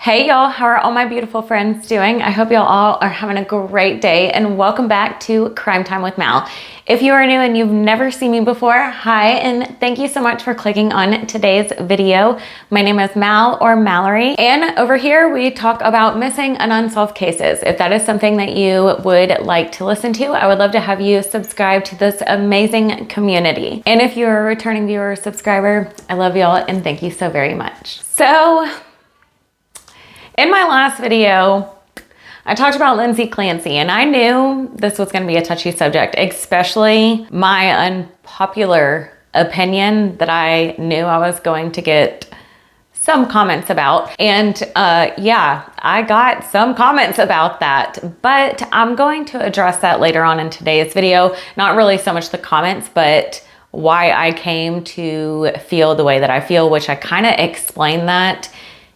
Hey y'all, how are all my beautiful friends doing? I hope y'all all are having a great day and welcome back to Crime Time with Mal. If you are new and you've never seen me before, hi, and thank you so much for clicking on today's video. My name is Mal or Mallori, and over here we talk about missing and unsolved cases. If that is something that you would like to listen to, I would love to have you subscribe to this amazing community. And if you're a returning viewer or subscriber, I love y'all and thank you so very much. So, in my last video, I talked about Lindsay Clancy, and I knew this was going to be a touchy subject, especially my unpopular opinion that I knew I was going to get some comments about. And yeah, I got some comments about that, but I'm going to address that later on in today's video. Not really so much the comments, but why I came to feel the way that I feel, which I kind of explained that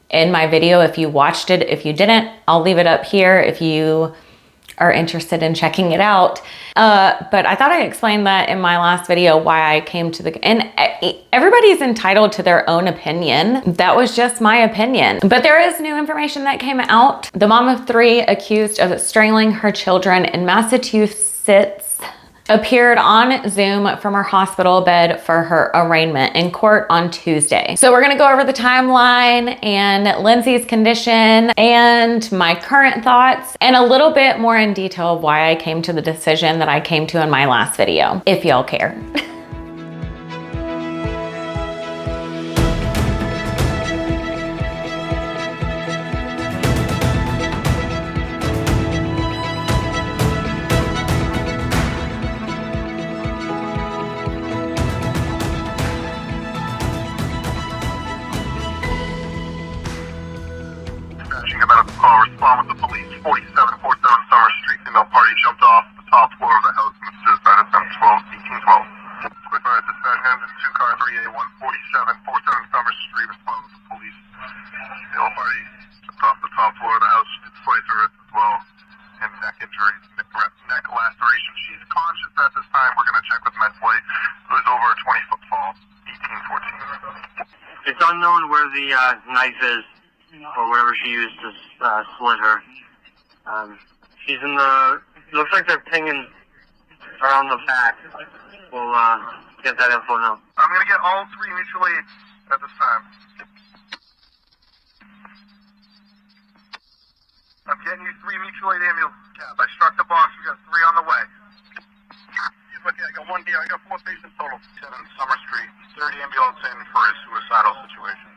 in my video. If you watched it, if you didn't, I'll leave it up here if you are interested in checking it out. But I thought I explained that in my last video, why I came to and everybody's entitled to their own opinion. That was just my opinion. But there is new information that came out. The mom of three accused of strangling her children in Massachusetts appeared on Zoom from her hospital bed for her arraignment in court on Tuesday. So we're gonna go over the timeline and Lindsay's condition and my current thoughts and a little bit more in detail of why I came to the decision that I came to in my last video, if y'all care. Respond with the police. 4747 Summer Street. Female party jumped off the top floor of the house in the suicide attempt 1812. Quick fire dispatch hands in 2 car 3A147 Summer Street. Respond with the police. Female party jumped off the top floor of the house. It's slice her wrist as well. And neck injuries, neck laceration. She's conscious at this time. We're going to check with MedFlight. It was over a 20-foot fall. 1814. It's unknown where the knife is, or whatever she used to slit her. She's in the, looks like they're pinging around the back. We'll get that info now. I'm going to get all 3 mutual aids at this time. I'm getting you 3 mutual aid ambulance cabs. I struck the box. We got 3 on the way. Okay, I got 1 here. I got 4 patients total. 7 Summer Street. 30 ambulance in for a suicidal situation.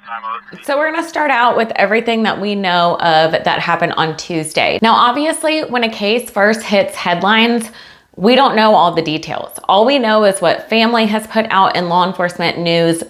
So we're going to start out with everything that we know of that happened on Tuesday. Now, obviously, when a case first hits headlines, we don't know all the details. All we know is what family has put out in law enforcement news,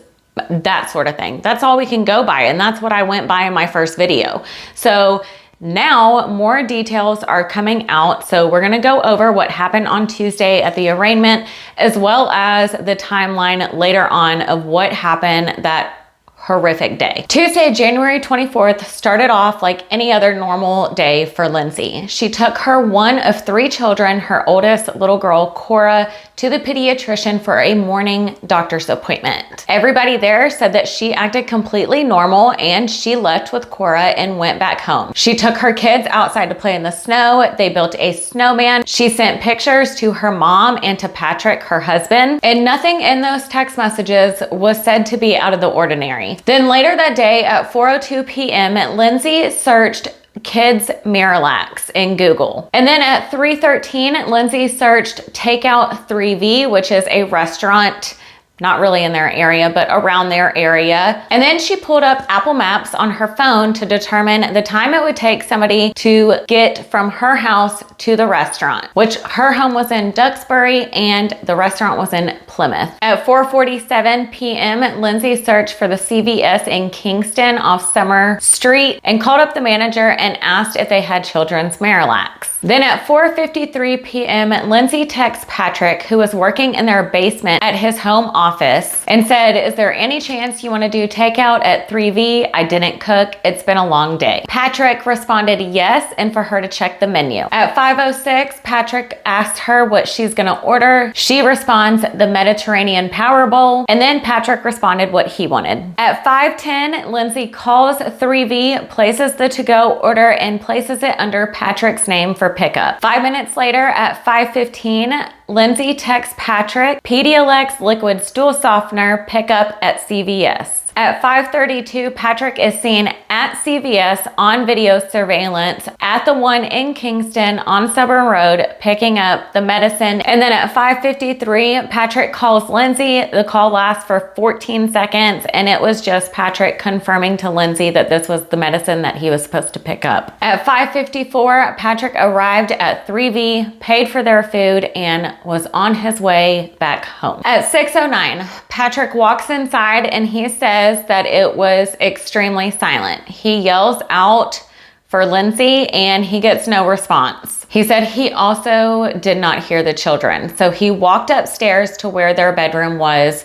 that sort of thing. That's all we can go by, and that's what I went by in my first video. So now more details are coming out. So we're going to go over what happened on Tuesday at the arraignment, as well as the timeline later on of what happened that horrific day. Tuesday, January 24th started off like any other normal day for Lindsay. She took her one of 3 children, her oldest little girl, Cora, to the pediatrician for a morning doctor's appointment. Everybody there said that she acted completely normal and she left with Cora and went back home. She took her kids outside to play in the snow. They built a snowman. She sent pictures to her mom and to Patrick, her husband, and nothing in those text messages was said to be out of the ordinary. Then later that day at 4:02 p.m., Lindsay searched kids Miralax in Google. And then at 3:13, Lindsay searched Takeout 3V, which is a restaurant not really in their area, but around their area. And then she pulled up Apple Maps on her phone to determine the time it would take somebody to get from her house to the restaurant, which her home was in Duxbury and the restaurant was in Plymouth. At 4:47 p.m., Lindsay searched for the CVS in Kingston off Summer Street and called up the manager and asked if they had children's Miralax. Then at 4:53 p.m., Lindsay texts Patrick, who was working in their basement at his home office, office and said, "Is there any chance you want to do takeout at 3V? I didn't cook. It's been a long day." Patrick responded yes, and for her to check the menu. At 5:06, Patrick asked her what she's gonna order. She responds, "The Mediterranean Power Bowl." And then Patrick responded what he wanted. At 5:10, Lindsay calls 3V, places the to-go order, and places it under Patrick's name for pickup. 5 minutes later, at 5:15, Lindsay texts Patrick, "Pedialyte liquid stool softener pickup at CVS." At 5:32, Patrick is seen at CVS on video surveillance at the one in Kingston on Suburban Road picking up the medicine. And then at 5:53, Patrick calls Lindsay. The call lasts for 14 seconds, and it was just Patrick confirming to Lindsay that this was the medicine that he was supposed to pick up. At 5:54, Patrick arrived at 3V, paid for their food, and was on his way back home. At 6:09, Patrick walks inside and he says that it was extremely silent. He yells out for Lindsay and he gets no response. He said he also did not hear the children. So he walked upstairs to where their bedroom was,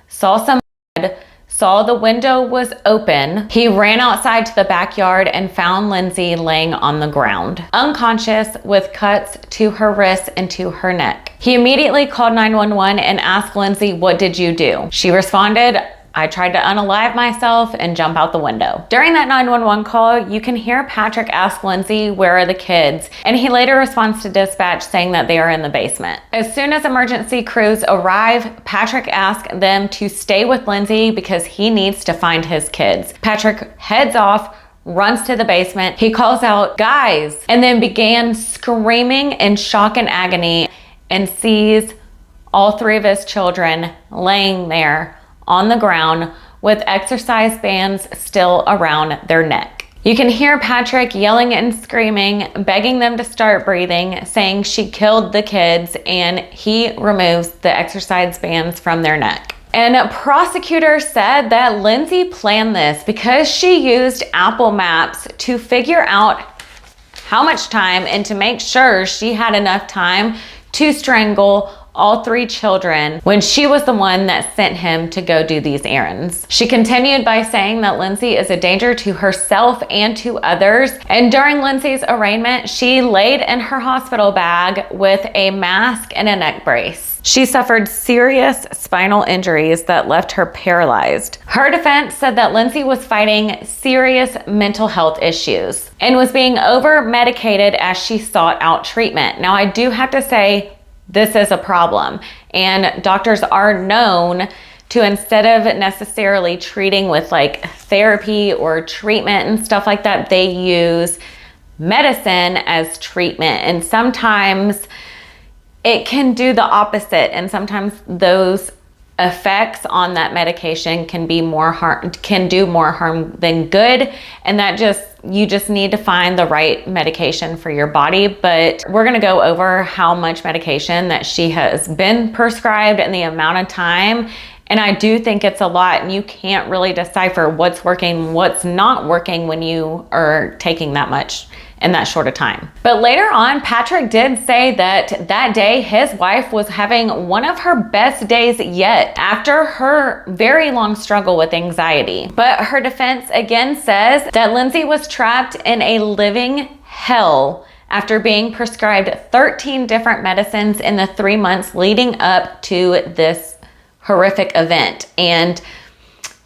saw some blood, saw the window was open. He ran outside to the backyard and found Lindsay laying on the ground, unconscious with cuts to her wrists and to her neck. He immediately called 911 and asked Lindsay, "What did you do?" She responded, "I tried to unalive myself and jump out the window." During that 911 call, you can hear Patrick ask Lindsay, "Where are the kids?" And he later responds to dispatch saying that they are in the basement. As soon as emergency crews arrive, Patrick asks them to stay with Lindsay because he needs to find his kids. Patrick heads off, runs to the basement. He calls out, "Guys," and then began screaming in shock and agony and sees all three of his children laying there on the ground with exercise bands still around their neck. You can hear Patrick yelling and screaming, begging them to start breathing, saying she killed the kids, and he removes the exercise bands from their neck. And prosecutors said that Lindsay planned this because she used Apple Maps to figure out how much time and to make sure she had enough time to strangle all three children when she was the one that sent him to go do these errands. She continued by saying that Lindsay is a danger to herself and to others. And during Lindsay's arraignment, she laid in her hospital bag with a mask and a neck brace. She suffered serious spinal injuries that left her paralyzed. Her defense said that Lindsay was fighting serious mental health issues and was being over-medicated as she sought out treatment. Now, I do have to say, this is a problem, and doctors are known to, instead of necessarily treating with like therapy or treatment and stuff like that, they use medicine as treatment, and sometimes it can do the opposite, and sometimes those effects on that medication can be more harm, can do more harm than good, and that you just need to find the right medication for your body. But we're going to go over how much medication that she has been prescribed and the amount of time, and I do think it's a lot, and you can't really decipher what's working, what's not working when you are taking that much in that short of time. But later on, Patrick did say that that day his wife was having one of her best days yet after her very long struggle with anxiety. But her defense again says that Lindsay was trapped in a living hell after being prescribed 13 different medicines in the 3 months leading up to this horrific event. And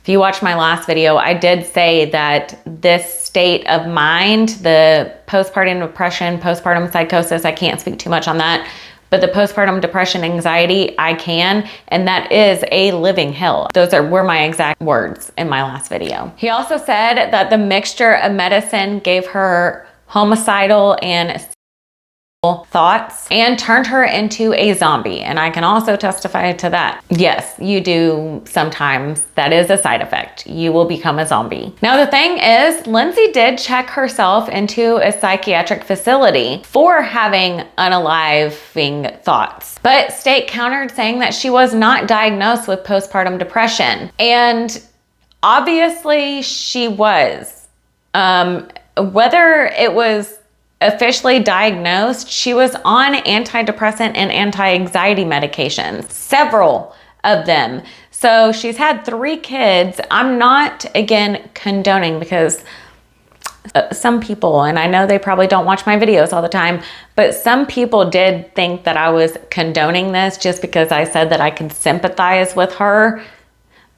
if you watched my last video, I did say that this state of mind, the postpartum depression, postpartum psychosis, I can't speak too much on that, but the postpartum depression anxiety, I can, and that is a living hell. Those were my exact words in my last video. He also said that the mixture of medicine gave her homicidal and thoughts and turned her into a zombie, and I can also testify to that. Yes, you do sometimes. That is a side effect. You will become a zombie. Now the thing is, Lindsay did check herself into a psychiatric facility for having unaliving thoughts, but state countered saying that she was not diagnosed with postpartum depression, and obviously she was. Whether it was officially diagnosed, she was on antidepressant and anti-anxiety medications, several of them. So she's had 3 kids. I'm not, again, condoning, because some people, and I know they probably don't watch my videos all the time, but some people did think that I was condoning this just because I said that I could sympathize with her.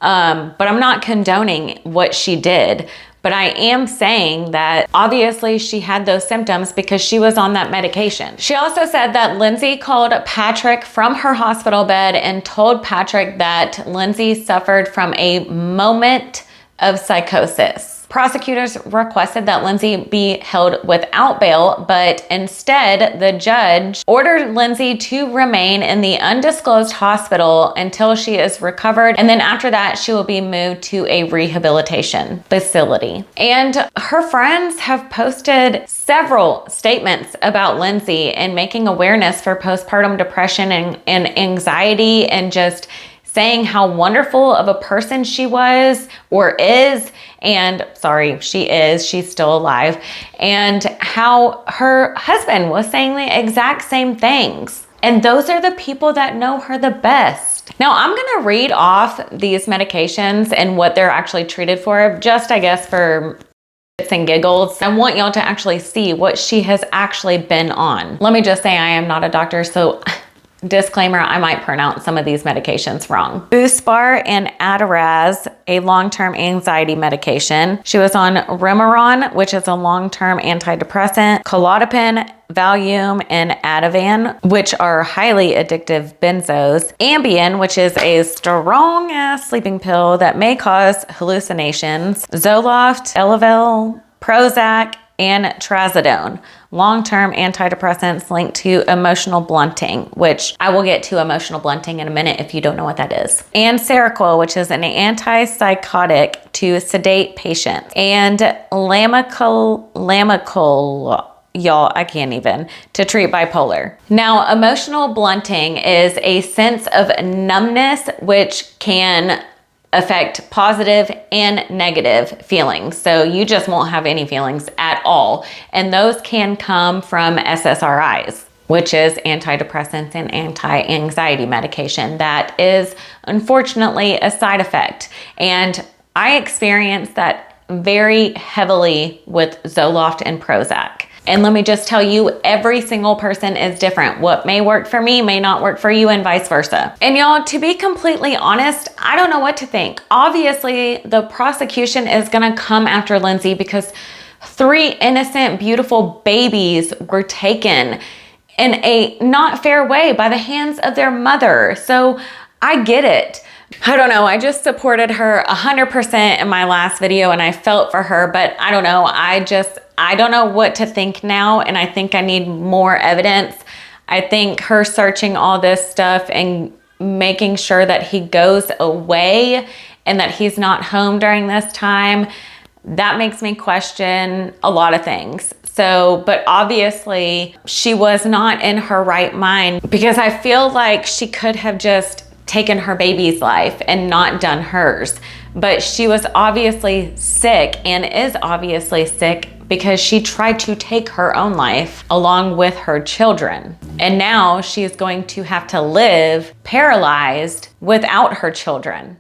But I'm not condoning what she did. But I am saying that obviously she had those symptoms because she was on that medication. She also said that Lindsay called Patrick from her hospital bed and told Patrick that Lindsay suffered from a moment of psychosis. Prosecutors requested that Lindsay be held without bail, but instead the judge ordered Lindsay to remain in the undisclosed hospital until she is recovered. And then after that, she will be moved to a rehabilitation facility. And her friends have posted several statements about Lindsay and making awareness for postpartum depression and anxiety, and just saying how wonderful of a person she was or is. And sorry, she's still alive. And how her husband was saying the exact same things. And those are the people that know her the best. Now I'm gonna read off these medications and what they're actually treated for, just I guess for shits and giggles. I want y'all to actually see what she has actually been on. Let me just say I am not a doctor, so disclaimer, I might pronounce some of these medications wrong. Buspar and Adaraz, a long-term anxiety medication. She was on Remeron, which is a long-term antidepressant, Klonopin, Valium, and Ativan, which are highly addictive benzos. Ambien, which is a strong-ass sleeping pill that may cause hallucinations. Zoloft, Elavil, Prozac, and Trazodone, long-term antidepressants linked to emotional blunting, which I will get to emotional blunting in a minute if you don't know what that is. And Seroquel, which is an antipsychotic to sedate patients. And Lamictal, y'all, I can't even, to treat bipolar. Now, emotional blunting is a sense of numbness which can affect positive and negative feelings. So you just won't have any feelings at all. And those can come from SSRIs, which is antidepressants and anti-anxiety medication. That is unfortunately a side effect. And I experienced that very heavily with Zoloft and Prozac. And let me just tell you, every single person is different. What may work for me may not work for you, and vice versa. And y'all, to be completely honest, I don't know what to think. Obviously, the prosecution is gonna come after Lindsay because 3 innocent, beautiful babies were taken in a not fair way by the hands of their mother. So I get it. I don't know, I just supported her 100% in my last video and I felt for her, but I don't know, I don't know what to think now, and I think I need more evidence. I think her searching all this stuff and making sure that he goes away and that he's not home during this time, that makes me question a lot of things. So, but obviously she was not in her right mind, because I feel like she could have just taken her baby's life and not done hers. But she was obviously sick and is obviously sick because she tried to take her own life along with her children. And now she is going to have to live paralyzed without her children.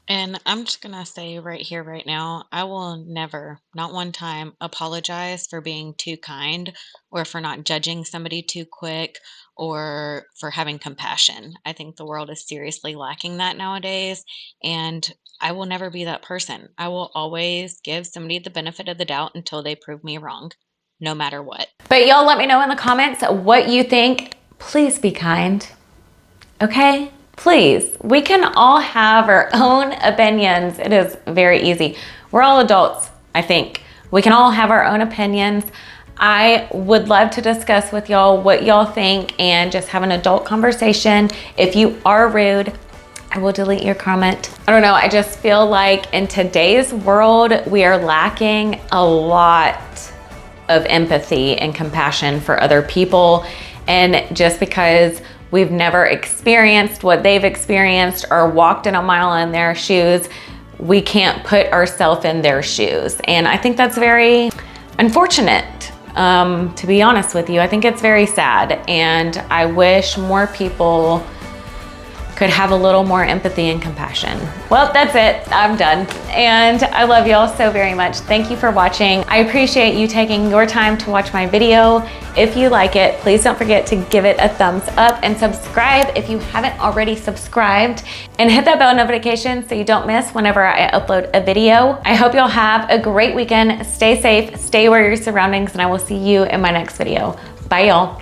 And I'm just gonna say right here, right now, I will never, not one time, apologize for being too kind or for not judging somebody too quick or for having compassion. I think the world is seriously lacking that nowadays, and I will never be that person. I will always give somebody the benefit of the doubt until they prove me wrong, no matter what. But y'all let me know in the comments what you think. Please be kind, okay? Please, we can all have our own opinions. It is very easy. We're all adults, I think. We can all have our own opinions. I would love to discuss with y'all what y'all think and just have an adult conversation. If you are rude, I will delete your comment. I don't know, I just feel like in today's world, we are lacking a lot of empathy and compassion for other people. And just because we've never experienced what they've experienced or walked in a mile in their shoes, we can't put ourselves in their shoes. And I think that's very unfortunate, to be honest with you. I think it's very sad. And I wish more people could have a little more empathy and compassion. Well, that's it. I'm done. And I love y'all so very much. Thank you for watching. I appreciate you taking your time to watch my video. If you like it, please don't forget to give it a thumbs up and subscribe if you haven't already subscribed, and hit that bell notification so you don't miss whenever I upload a video. I hope you'll have a great weekend. Stay safe, stay aware of your surroundings, and I will see you in my next video. Bye y'all.